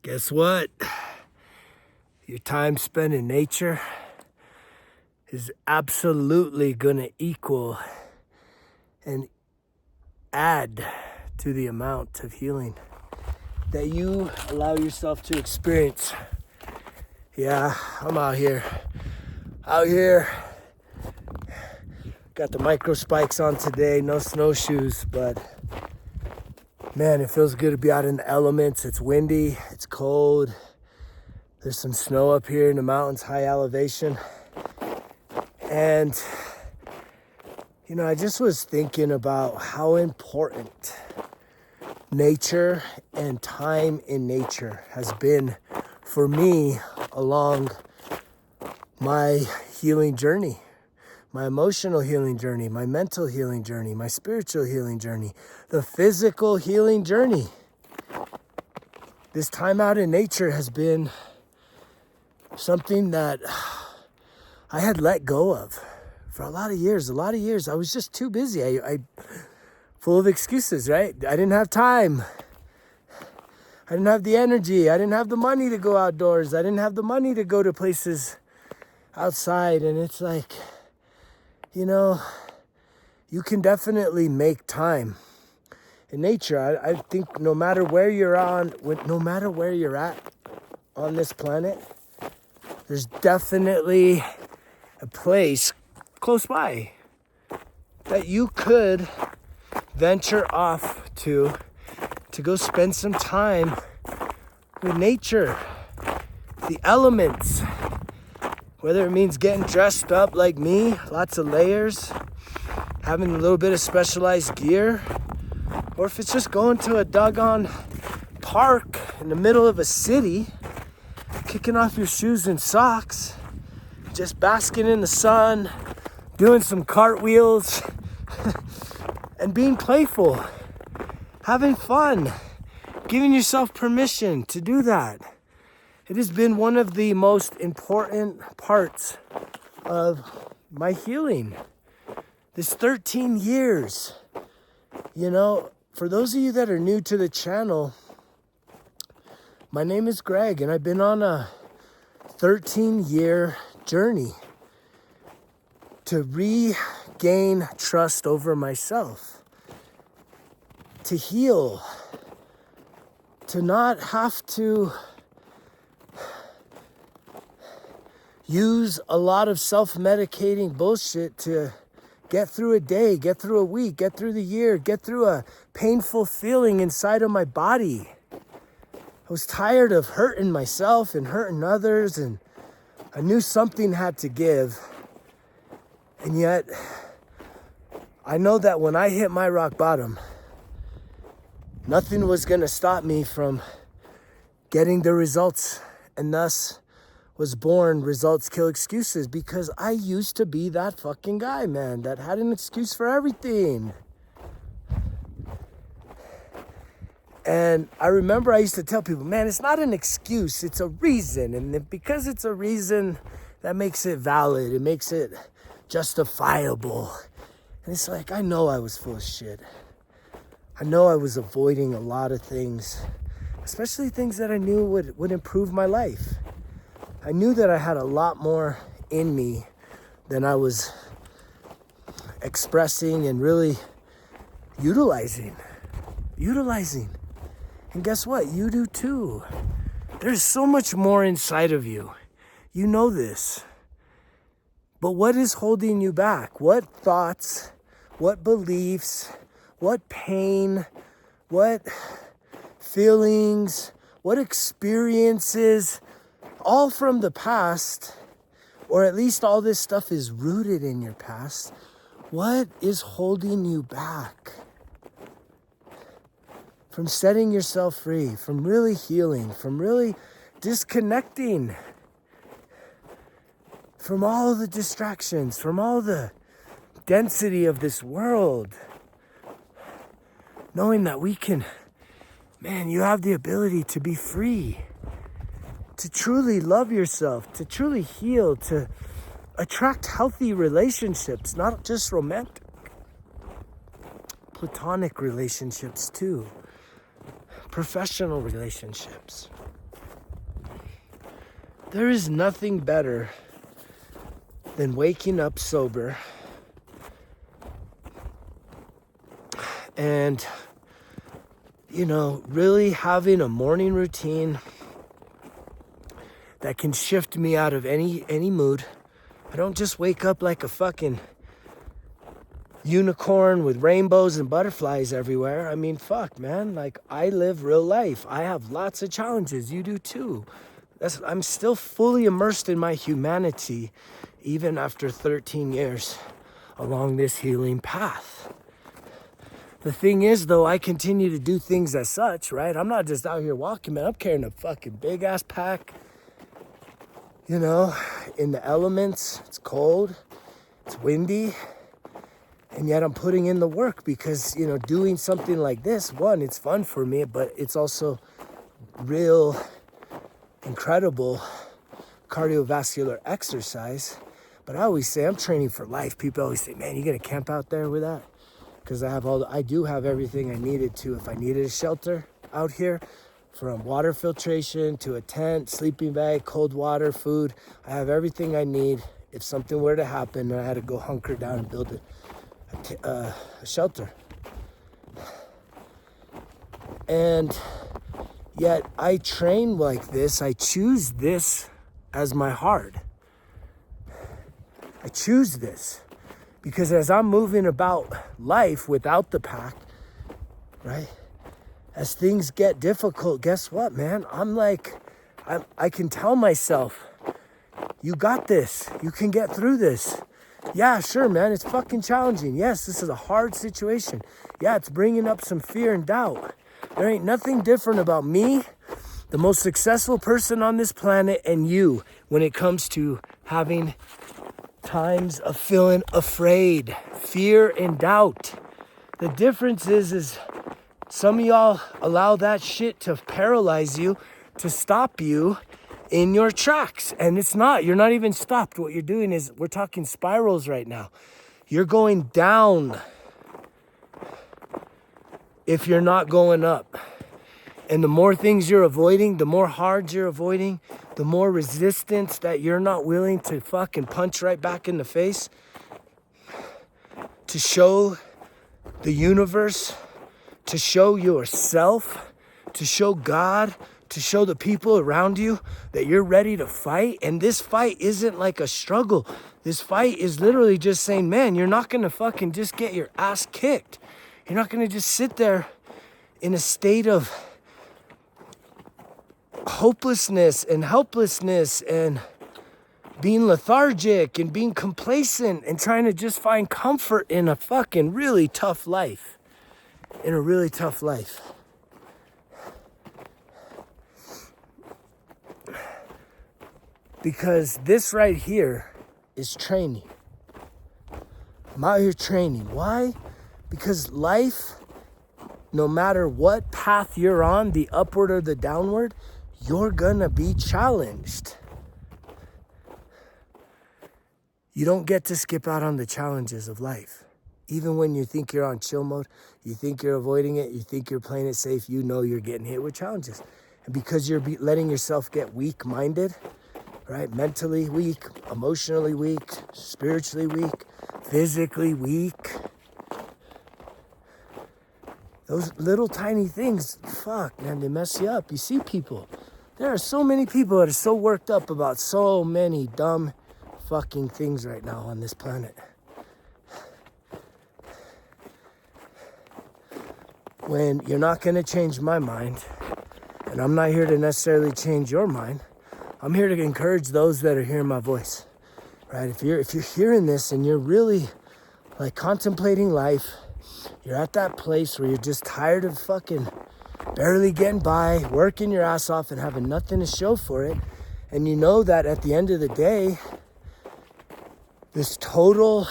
Guess what? Your time spent in nature is absolutely gonna equal and add to the amount of healing that you allow yourself to experience. Yeah, I'm out here. Got the micro spikes on today, no snowshoes, but man, it feels good to be out in the elements. It's windy, it's cold. There's some snow up here in the mountains, high elevation. And, I just was thinking about how important nature and time in nature has been for me along my healing journey, my emotional healing journey, my mental healing journey, my spiritual healing journey, the physical healing journey. This time out in nature has been something that I had let go of for a lot of years. I was just too busy. I full of excuses, right? I didn't have time. I didn't have the energy. I didn't have the money to go outdoors. I didn't have the money to go to places outside. And it's like, you can definitely make time in nature. I think no matter where you're at on this planet, there's definitely a place close by that you could venture off to go spend some time with nature, the elements, whether it means getting dressed up like me, lots of layers, having a little bit of specialized gear, or if it's just going to a doggone park in the middle of a city, kicking off your shoes and socks, just basking in the sun, doing some cartwheels, and being playful, having fun, giving yourself permission to do that. It has been one of the most important parts of my healing. This 13 years, for those of you that are new to the channel, my name is Greg, and I've been on a 13-year journey to regain trust over myself, to heal, to not have to use a lot of self-medicating bullshit to get through a day, get through a week, get through the year, get through a painful feeling inside of my body. I was tired of hurting myself and hurting others, and I knew something had to give. And yet, I know that when I hit my rock bottom, nothing was gonna stop me from getting the results, and thus was born Results Kill Excuses, because I used to be that fucking guy, man, that had an excuse for everything. And I remember I used to tell people, man, it's not an excuse, it's a reason. And because it's a reason, that makes it valid, it makes it justifiable. And it's like, I know I was full of shit. I know I was avoiding a lot of things, especially things that I knew would improve my life. I knew that I had a lot more in me than I was expressing and really utilizing. And guess what? You do too. There's so much more inside of you. You know this. But what is holding you back? What thoughts, what beliefs, what pain, what feelings, what experiences, all from the past, or at least all this stuff is rooted in your past. What is holding you back from setting yourself free, from really healing, from really disconnecting from all the distractions, from all the density of this world? Knowing that you have the ability to be free, to truly love yourself, to truly heal, to attract healthy relationships, not just romantic, platonic relationships too, professional relationships. There is nothing better than waking up sober and, really having a morning routine that can shift me out of any mood. I don't just wake up like a fucking unicorn with rainbows and butterflies everywhere. I mean, fuck, man. Like, I live real life. I have lots of challenges. You do too. I'm still fully immersed in my humanity, even after 13 years along this healing path. The thing is, though, I continue to do things as such, right? I'm not just out here walking, man. I'm carrying a fucking big ass pack, in the elements. It's cold, it's windy, and yet I'm putting in the work because, doing something like this, one, it's fun for me, but it's also real incredible cardiovascular exercise. But I always say I'm training for life. People always say, man, you gonna camp out there with that? Because I do have everything I needed to. If I needed a shelter out here, from water filtration to a tent, sleeping bag, cold water, food, I have everything I need. If something were to happen and I had to go hunker down and build a shelter. And yet I train like this. I choose this as my hard. I choose this because as I'm moving about life without the pack, right? As things get difficult, guess what, man? I can tell myself, you got this. You can get through this. Yeah, sure, man. It's fucking challenging. Yes, this is a hard situation. Yeah, it's bringing up some fear and doubt. There ain't nothing different about me, the most successful person on this planet, and you when it comes to having times of feeling afraid, fear and doubt. The difference is some of y'all allow that shit to paralyze you, to stop you in your tracks. And it's not. You're not even stopped. What you're doing is, we're talking spirals right now. You're going down if you're not going up. And the more things you're avoiding, the more hards you're avoiding, the more resistance that you're not willing to fucking punch right back in the face to show the universe, to show yourself, to show God, to show the people around you that you're ready to fight. And this fight isn't like a struggle. This fight is literally just saying, man, you're not gonna fucking just get your ass kicked. You're not gonna just sit there in a state of hopelessness and helplessness and being lethargic and being complacent and trying to just find comfort in a fucking really tough life. In a really tough life. Because this right here is training. I'm out here training. Why? Because life, no matter what path you're on, the upward or the downward, you're gonna be challenged. You don't get to skip out on the challenges of life. Even when you think you're on chill mode, you think you're avoiding it, you think you're playing it safe, you know you're getting hit with challenges. And because you're letting yourself get weak-minded, right? Mentally weak, emotionally weak, spiritually weak, physically weak. Those little tiny things, fuck, man, they mess you up. You see people. There are so many people that are so worked up about so many dumb fucking things right now on this planet. When you're not going to change my mind, and I'm not here to necessarily change your mind, I'm here to encourage those that are hearing my voice, right? If you're hearing this and you're really like contemplating life, you're at that place where you're just tired of fucking barely getting by, working your ass off and having nothing to show for it, and you know that at the end of the day, this total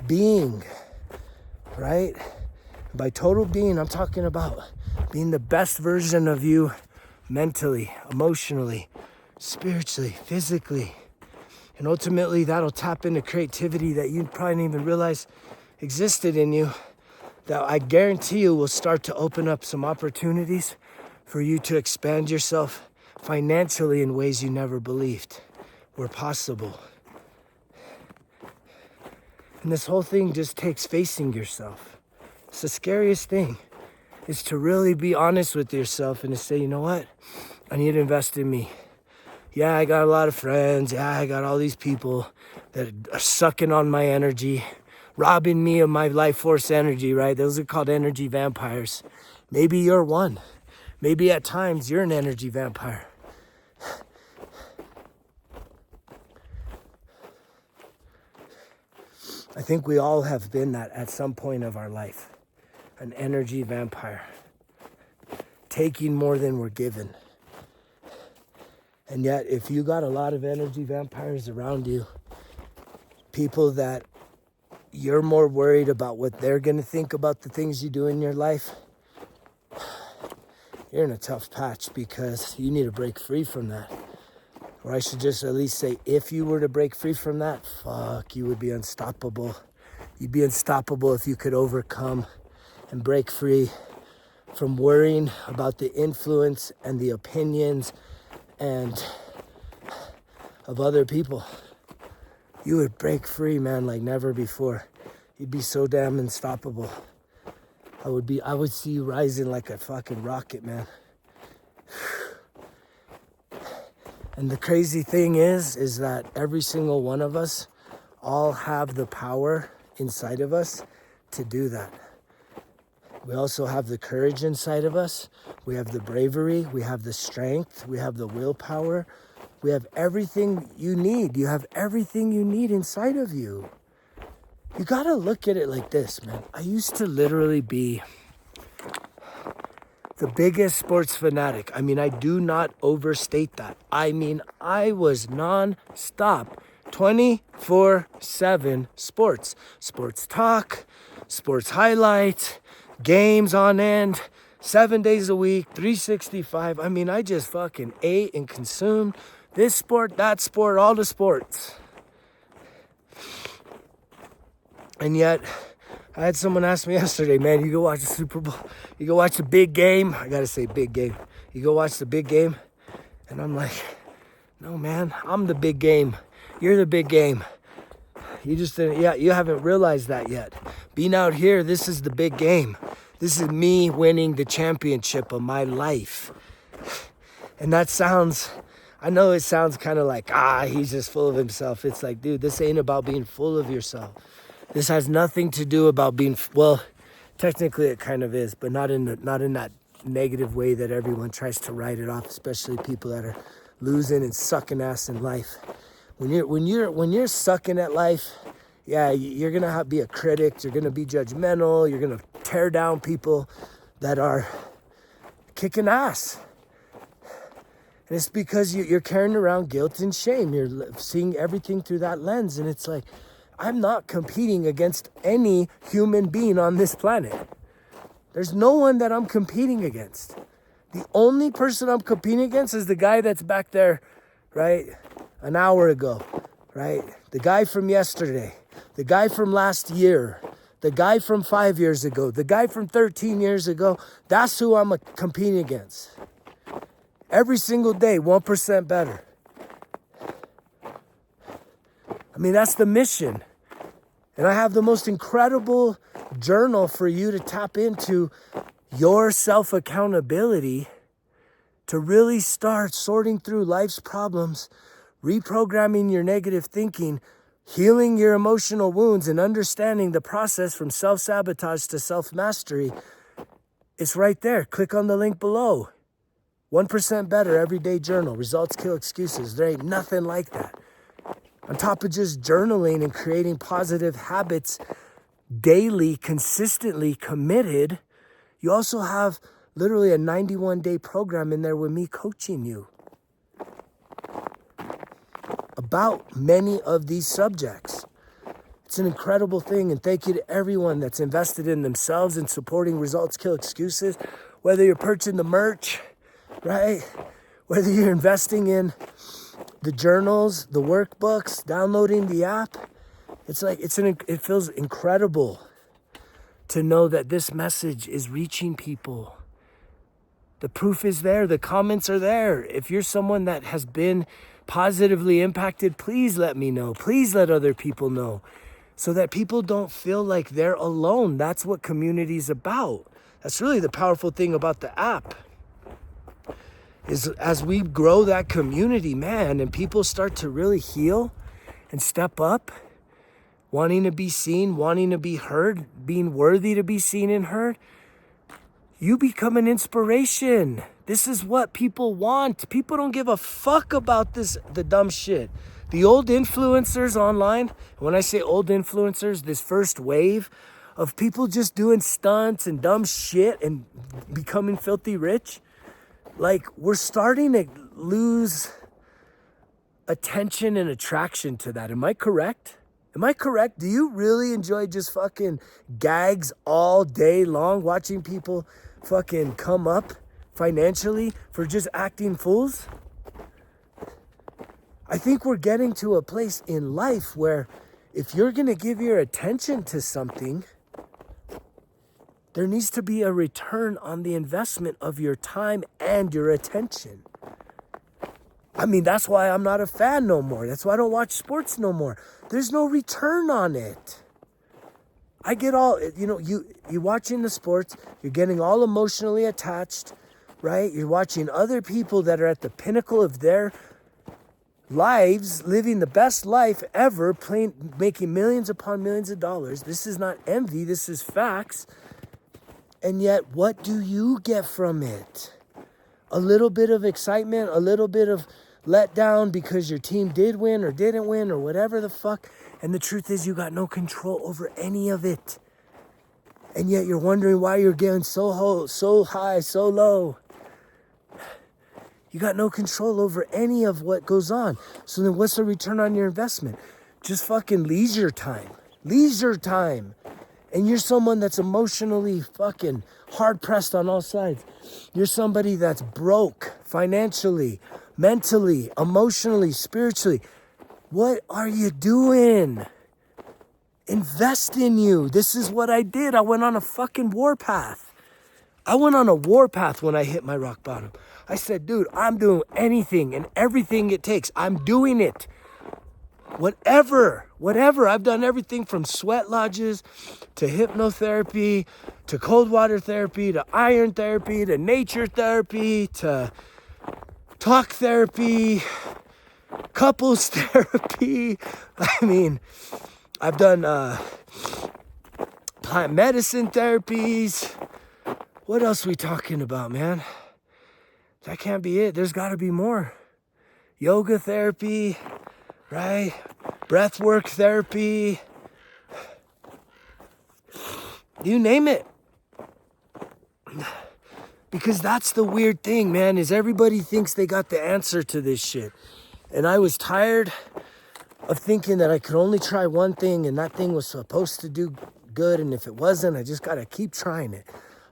being, right? By total being, I'm talking about being the best version of you mentally, emotionally, spiritually, physically. And ultimately, that'll tap into creativity that you probably didn't even realize existed in you, that I guarantee you will start to open up some opportunities for you to expand yourself financially in ways you never believed were possible. And this whole thing just takes facing yourself. It's the scariest thing, is to really be honest with yourself and to say, you know what? I need to invest in me. Yeah, I got a lot of friends. Yeah, I got all these people that are sucking on my energy, robbing me of my life force energy, right? Those are called energy vampires. Maybe you're one. Maybe at times you're an energy vampire. I think we all have been that at some point of our life. An energy vampire. Taking more than we're given. And yet, if you got a lot of energy vampires around you, people that you're more worried about what they're going to think about the things you do in your life, you're in a tough patch, because you need to break free from that. Or I should just at least say, if you were to break free from that, fuck, you would be unstoppable. You'd be unstoppable if you could overcome and break free from worrying about the influence and the opinions and of other people. You would break free, man, like never before. You'd be so damn unstoppable. I would see you rising like a fucking rocket, man. And the crazy thing is that every single one of us all have the power inside of us to do that. We also have the courage inside of us. We have the bravery. We have the strength. We have the willpower. We have everything you need. You have everything you need inside of you. You gotta look at it like this, man. I used to literally be the biggest sports fanatic. I mean, I do not overstate that. I mean, I was non-stop, 24/7 sports. Sports talk, sports highlights, games on end, 7 days a week, 365. I mean, I just fucking ate and consumed this sport, that sport, all the sports. And yet, I had someone ask me yesterday, man, you go watch the Super Bowl, you go watch the big game. I gotta say big game. You go watch the big game? And I'm like, no, man, I'm the big game. You're the big game. You just didn't, you haven't realized that yet. Being out here, this is the big game. This is me winning the championship of my life. And that sounds, I know it sounds kind of like, he's just full of himself. It's like, dude, this ain't about being full of yourself. This has nothing to do about being, well, technically it kind of is, but not in that negative way that everyone tries to write it off, especially people that are losing and sucking ass in life. When you're sucking at life, yeah, you're gonna be a critic. You're gonna be judgmental. You're gonna tear down people that are kicking ass. And it's because you're carrying around guilt and shame. You're seeing everything through that lens, and it's like, I'm not competing against any human being on this planet. There's no one that I'm competing against. The only person I'm competing against is the guy that's back there, right? An hour ago, right? The guy from yesterday, the guy from last year, the guy from 5 years ago, the guy from 13 years ago. That's who I'm competing against. Every single day, 1% better. I mean, that's the mission. And I have the most incredible journal for you to tap into your self-accountability to really start sorting through life's problems, reprogramming your negative thinking, healing your emotional wounds, and understanding the process from self-sabotage to self-mastery. It's right there. Click on the link below. 1% better everyday journal. Results kill excuses. There ain't nothing like that. On top of just journaling and creating positive habits daily, consistently committed, you also have literally a 91-day program in there with me coaching you about many of these subjects. It's an incredible thing, and thank you to everyone that's invested in themselves and supporting Results Kill Excuses, whether you're purchasing the merch, right? Whether you're investing in the journals, the workbooks, downloading the app. It's like, it feels incredible to know that this message is reaching people. The proof is there. The comments are there. If you're someone that has been positively impacted, please let me know. Please let other people know so that people don't feel like they're alone. That's what community is about. That's really the powerful thing about the app. Is as we grow that community, man, and people start to really heal and step up, wanting to be seen, wanting to be heard, being worthy to be seen and heard, you become an inspiration. This is what people want. People don't give a fuck about the dumb shit. The old influencers online, when I say old influencers, this first wave of people just doing stunts and dumb shit and becoming filthy rich, like, we're starting to lose attention and attraction to that. Am I correct? Am I correct? Do you really enjoy just fucking gags all day long, watching people fucking come up financially for just acting fools? I think we're getting to a place in life where if you're going to give your attention to something, there needs to be a return on the investment of your time and your attention. I mean, that's why I'm not a fan no more. That's why I don't watch sports no more. There's no return on it. I get all, you're watching the sports, you're getting all emotionally attached, right? You're watching other people that are at the pinnacle of their lives, living the best life ever, making millions upon millions of dollars. This is not envy, this is facts. And yet, what do you get from it? A little bit of excitement, a little bit of letdown because your team did win or didn't win or whatever the fuck. And the truth is, you got no control over any of it. And yet you're wondering why you're getting so high, so low. You got no control over any of what goes on. So then what's the return on your investment? Just fucking leisure time. Leisure time. And you're someone that's emotionally fucking hard-pressed on all sides. You're somebody that's broke financially, mentally, emotionally, spiritually. What are you doing? Invest in you. This is what I did. I went on a fucking warpath. I went on a warpath when I hit my rock bottom. I said, dude, I'm doing anything and everything it takes. I'm doing it. Whatever. I've done everything from sweat lodges to hypnotherapy to cold water therapy to iron therapy to nature therapy to talk therapy, couples therapy. I mean, I've done plant medicine therapies. What else are we talking about, man? That can't be it. There's got to be more. Yoga therapy, right? Breathwork therapy. You name it. Because that's the weird thing, man, is everybody thinks they got the answer to this shit. And I was tired of thinking that I could only try one thing and that thing was supposed to do good. And if it wasn't, I just got to keep trying it.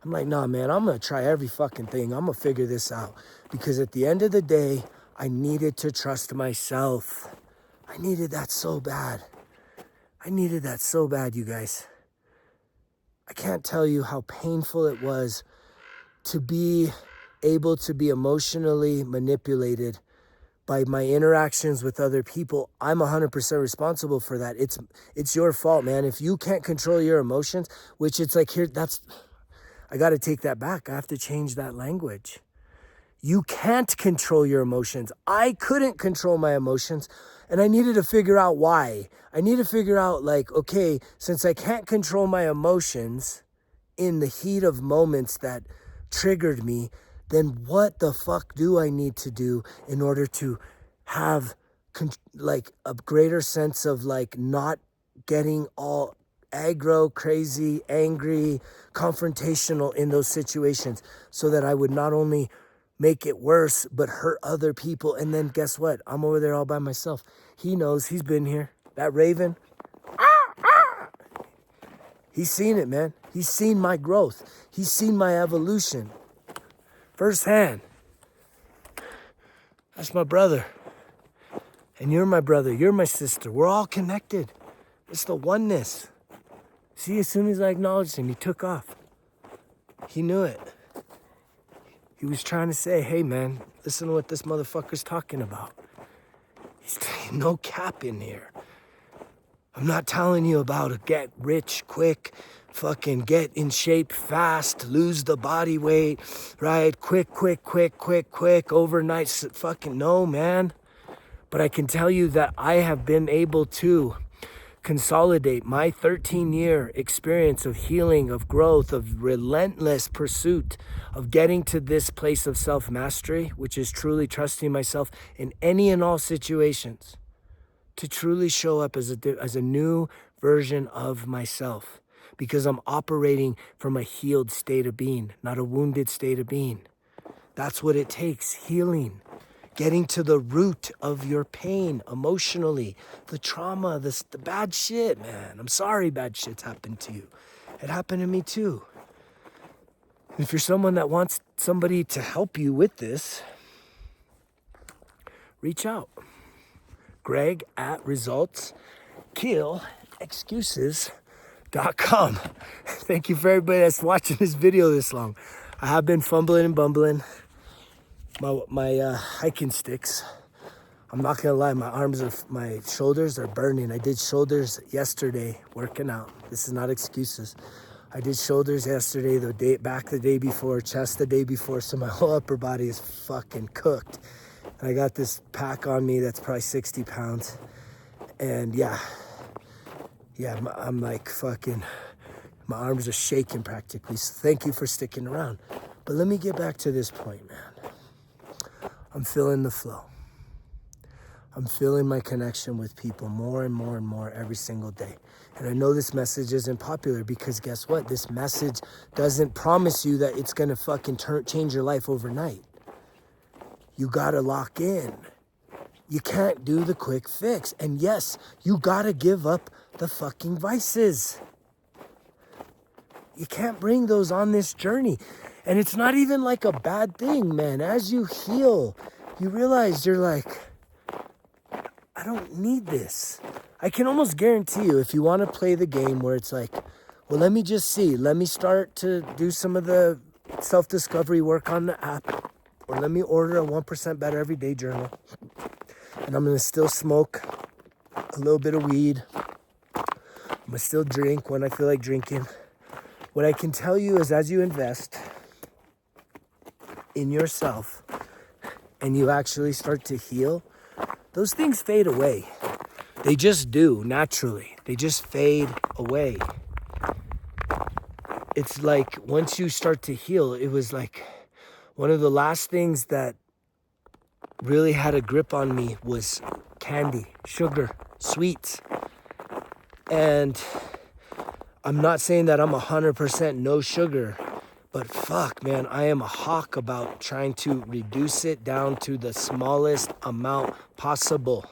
I'm like, nah, man, I'm going to try every fucking thing. I'm going to figure this out. Because at the end of the day, I needed to trust myself. I needed that so bad. I needed that so bad, you guys. I can't tell you how painful it was to be able to be emotionally manipulated by my interactions with other people. I'm 100% responsible for that. It's your fault, man. If you can't control your emotions, which it's like here, I got to take that back. I have to change that language. You can't control your emotions. I couldn't control my emotions, and I needed to figure out why. I need to figure out, like, okay, since I can't control my emotions in the heat of moments that triggered me, then what the fuck do I need to do in order to have like a greater sense of like not getting all aggro, crazy, angry, confrontational in those situations, so that I would not only make it worse, but hurt other people. And then guess what? I'm over there all by myself. He knows, he's been here. That raven, he's seen it, man. He's seen my growth. He's seen my evolution firsthand. That's my brother. And you're my brother. You're my sister. We're all connected. It's the oneness. See, as soon as I acknowledged him, he took off. He knew it. He was trying to say, hey man, listen to what this motherfucker's talking about. He's no cap in here. I'm not telling you about a get rich quick, fucking get in shape fast, lose the body weight, right? Quick, overnight. Fucking no, man. But I can tell you that I have been able to consolidate my 13-year experience of healing, of growth, of relentless pursuit, of getting to this place of self-mastery, which is truly trusting myself in any and all situations, to truly show up as a new version of myself, because I'm operating from a healed state of being, not a wounded state of being. That's what it takes, healing. Getting to the root of your pain emotionally, the trauma, the bad shit, man. I'm sorry bad shit's happened to you. It happened to me too. If you're someone that wants somebody to help you with this, reach out. Greg at resultskillexcuses.com. Thank you for everybody that's watching this video this long. I have been fumbling and bumbling. My hiking sticks, I'm not gonna lie, my shoulders are burning. I did shoulders yesterday working out. This is not excuses. I did shoulders yesterday, back the day before, chest the day before, so my whole upper body is fucking cooked. And I got this pack on me that's probably 60 pounds. And yeah, I'm like fucking, my arms are shaking practically. So thank you for sticking around. But let me get back to this point, man. I'm feeling the flow. I'm feeling my connection with people more and more and more every single day. And I know this message isn't popular because guess what? This message doesn't promise you that it's gonna fucking change your life overnight. You gotta lock in. You can't do the quick fix. And yes, you gotta give up the fucking vices. You can't bring those on this journey. And it's not even like a bad thing, man. As you heal, you realize you're like, I don't need this. I can almost guarantee you, if you want to play the game where it's like, well, let me just see. Let me start to do some of the self-discovery work on the app. Or let me order a 1% Better Everyday journal. And I'm going to still smoke a little bit of weed. I'm going to still drink when I feel like drinking. What I can tell you is as you invest in yourself and you actually start to heal, those things fade away. They just do naturally. They just fade away. It's like once you start to heal, it was like one of the last things that really had a grip on me was candy, sugar, sweets. And I'm not saying that I'm 100% no sugar, but fuck, man, I am a hawk about trying to reduce it down to the smallest amount possible.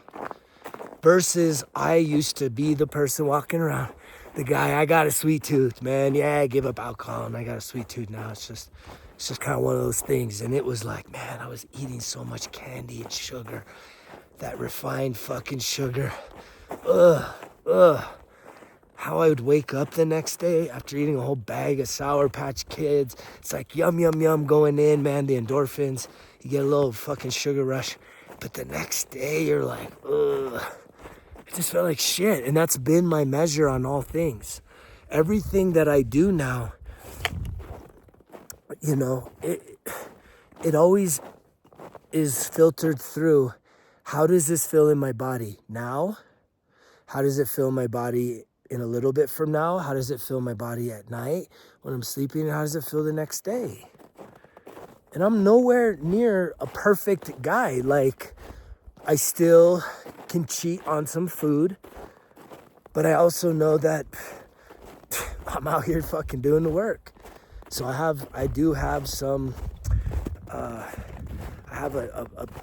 Versus I used to be the person walking around, the guy, I got a sweet tooth, man. Yeah, I give up alcohol and I got a sweet tooth now. It's just kind of one of those things. And it was like, man, I was eating so much candy and sugar, that refined fucking sugar. How I would wake up the next day after eating a whole bag of Sour Patch Kids. It's like yum, yum, yum going in, man, the endorphins. You get a little fucking sugar rush. But the next day you're like, ugh. It just felt like shit. And that's been my measure on all things. Everything that I do now, you know, it always is filtered through, how does this feel in my body now? How does it feel in my body in a little bit from now? How does it feel in my body at night when I'm sleeping? And how does it feel the next day? And I'm nowhere near a perfect guy. Like, I still can cheat on some food, but I also know that I'm out here fucking doing the work. So I have a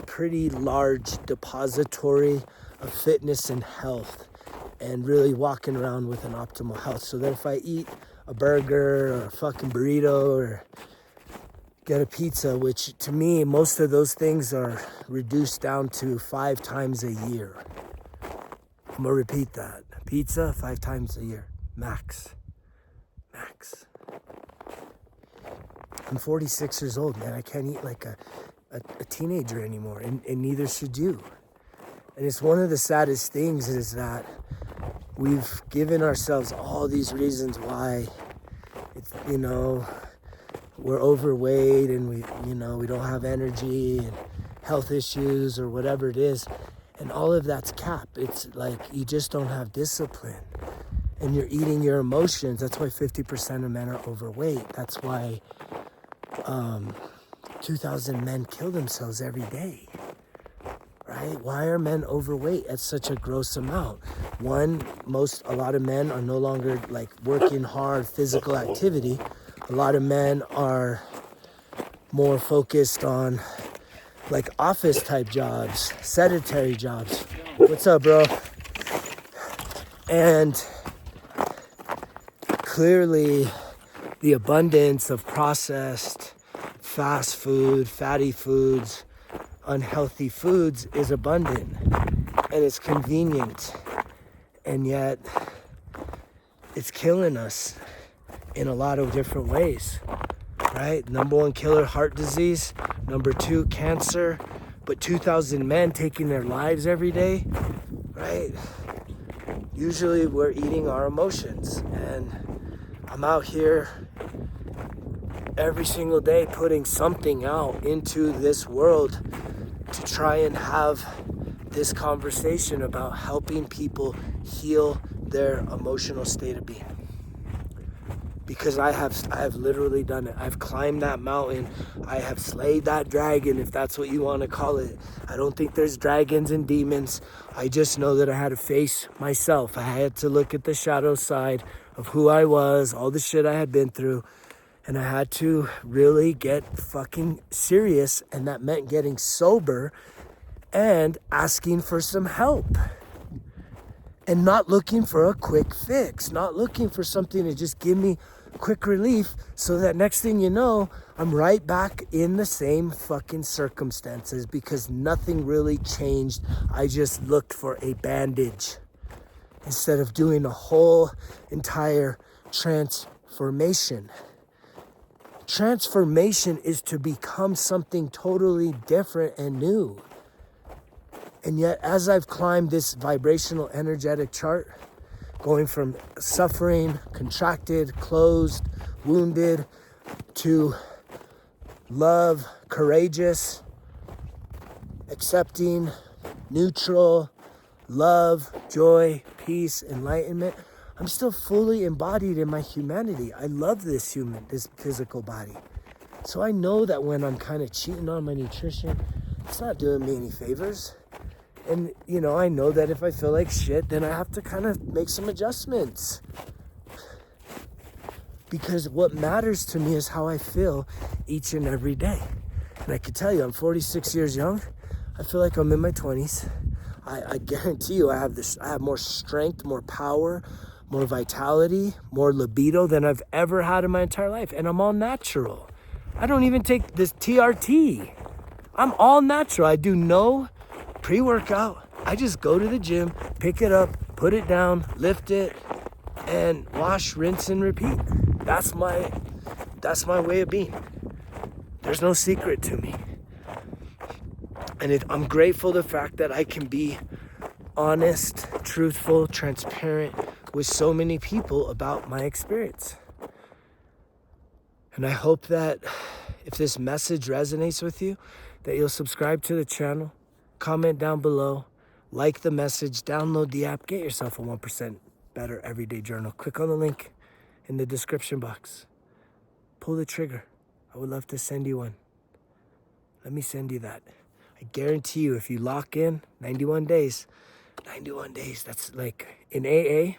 pretty large depository of fitness and health, and really walking around with an optimal health. So that if I eat a burger or a fucking burrito or get a pizza, which to me, most of those things are reduced down to 5 times a year. I'm gonna repeat that. Pizza 5 times a year, max. I'm 46 years old, man. I can't eat like a teenager anymore, and neither should you. And it's one of the saddest things is that we've given ourselves all these reasons why it's, we're overweight and we don't have energy and health issues or whatever it is. And all of that's cap. It's like you just don't have discipline and you're eating your emotions. That's why 50% of men are overweight. That's why 2,000 men kill themselves every day, right? Why are men overweight at such a gross amount? One, a lot of men are no longer like working hard physical activity. A lot of men are more focused on like office type jobs, sedentary jobs. What's up, bro? And clearly the abundance of processed fast food, fatty foods, unhealthy foods is abundant and it's convenient, and yet it's killing us in a lot of different ways, right? Number one killer, heart disease. Number two, cancer. But 2,000 men taking their lives every day, right? Usually we're eating our emotions, and I'm out here every single day putting something out into this world to try and have this conversation about helping people heal their emotional state of being. Because I have literally done it. I've climbed that mountain. I have slayed that dragon, if that's what you want to call it. I don't think there's dragons and demons. I just know that I had to face myself. I had to look at the shadow side of who I was, all the shit I had been through. And I had to really get fucking serious. And that meant getting sober and asking for some help. And not looking for a quick fix. Not looking for something to just give me quick relief so that next thing you know, I'm right back in the same fucking circumstances because nothing really changed. I just looked for a bandage instead of doing a whole entire transformation. Transformation is to become something totally different and new. And yet, as I've climbed this vibrational energetic chart, going from suffering, contracted, closed, wounded, to love, courageous, accepting, neutral, love, joy, peace, enlightenment, I'm still fully embodied in my humanity. I love this physical body. So I know that when I'm kind of cheating on my nutrition, it's not doing me any favors. And, I know that if I feel like shit, then I have to kind of make some adjustments. Because what matters to me is how I feel each and every day. And I can tell you, I'm 46 years young. I feel like I'm in my 20s. I guarantee you I have more strength, more power, more vitality, more libido than I've ever had in my entire life. And I'm all natural. I don't even take this TRT. I'm all natural. I do no pre-workout. I just go to the gym, pick it up, put it down, lift it, and wash, rinse, and repeat. That's my way of being. There's no secret to me. And I'm grateful the fact that I can be honest, truthful, transparent with so many people about my experience. And I hope that if this message resonates with you, that you'll subscribe to the channel, comment down below, like the message, download the app, get yourself a 1% better everyday journal. Click on the link in the description box. Pull the trigger. I would love to send you one. Let me send you that. I guarantee you, if you lock in 91 days, that's like in AA,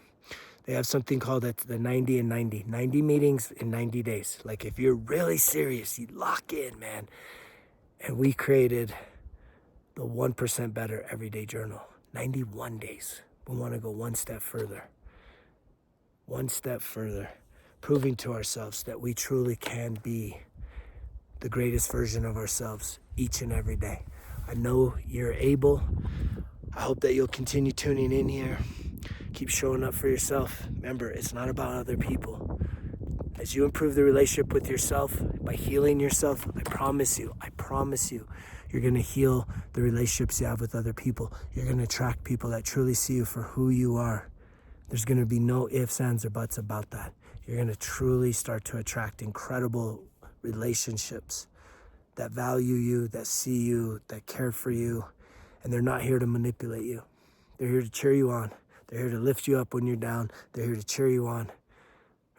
they have something called the 90 and 90. 90 meetings in 90 days. Like if you're really serious, you lock in, man. And we created the 1% better everyday journal. 91 days. We want to go one step further. One step further. Proving to ourselves that we truly can be the greatest version of ourselves each and every day. I know you're able. I hope that you'll continue tuning in here. Keep showing up for yourself. Remember, it's not about other people. As you improve the relationship with yourself by healing yourself, I promise you, you're going to heal the relationships you have with other people. You're going to attract people that truly see you for who you are. There's going to be no ifs, ands, or buts about that. You're going to truly start to attract incredible relationships that value you, that see you, that care for you, and they're not here to manipulate you. They're here to cheer you on. They're here to lift you up when you're down. They're here to cheer you on,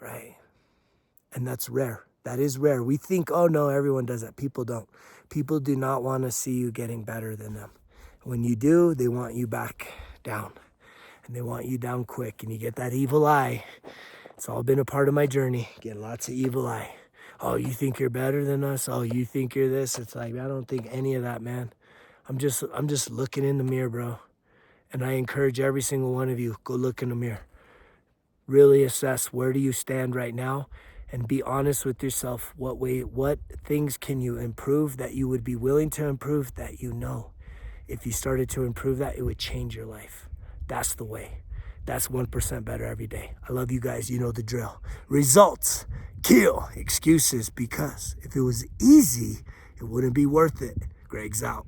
right? And that's rare. That is rare. We think, oh no, everyone does that. People don't. People do not want to see you getting better than them. When you do, they want you back down. And they want you down quick. And you get that evil eye. It's all been a part of my journey. Get lots of evil eye. Oh, you think you're better than us? Oh, you think you're this? It's like, I don't think any of that, man. I'm just looking in the mirror, bro. And I encourage every single one of you, go look in the mirror. Really assess, where do you stand right now? And be honest with yourself. What things can you improve that you would be willing to improve that you know? If you started to improve that, it would change your life. That's the way. That's 1% better every day. I love you guys. You know the drill. Results kill excuses, because if it was easy, it wouldn't be worth it. Greg's out.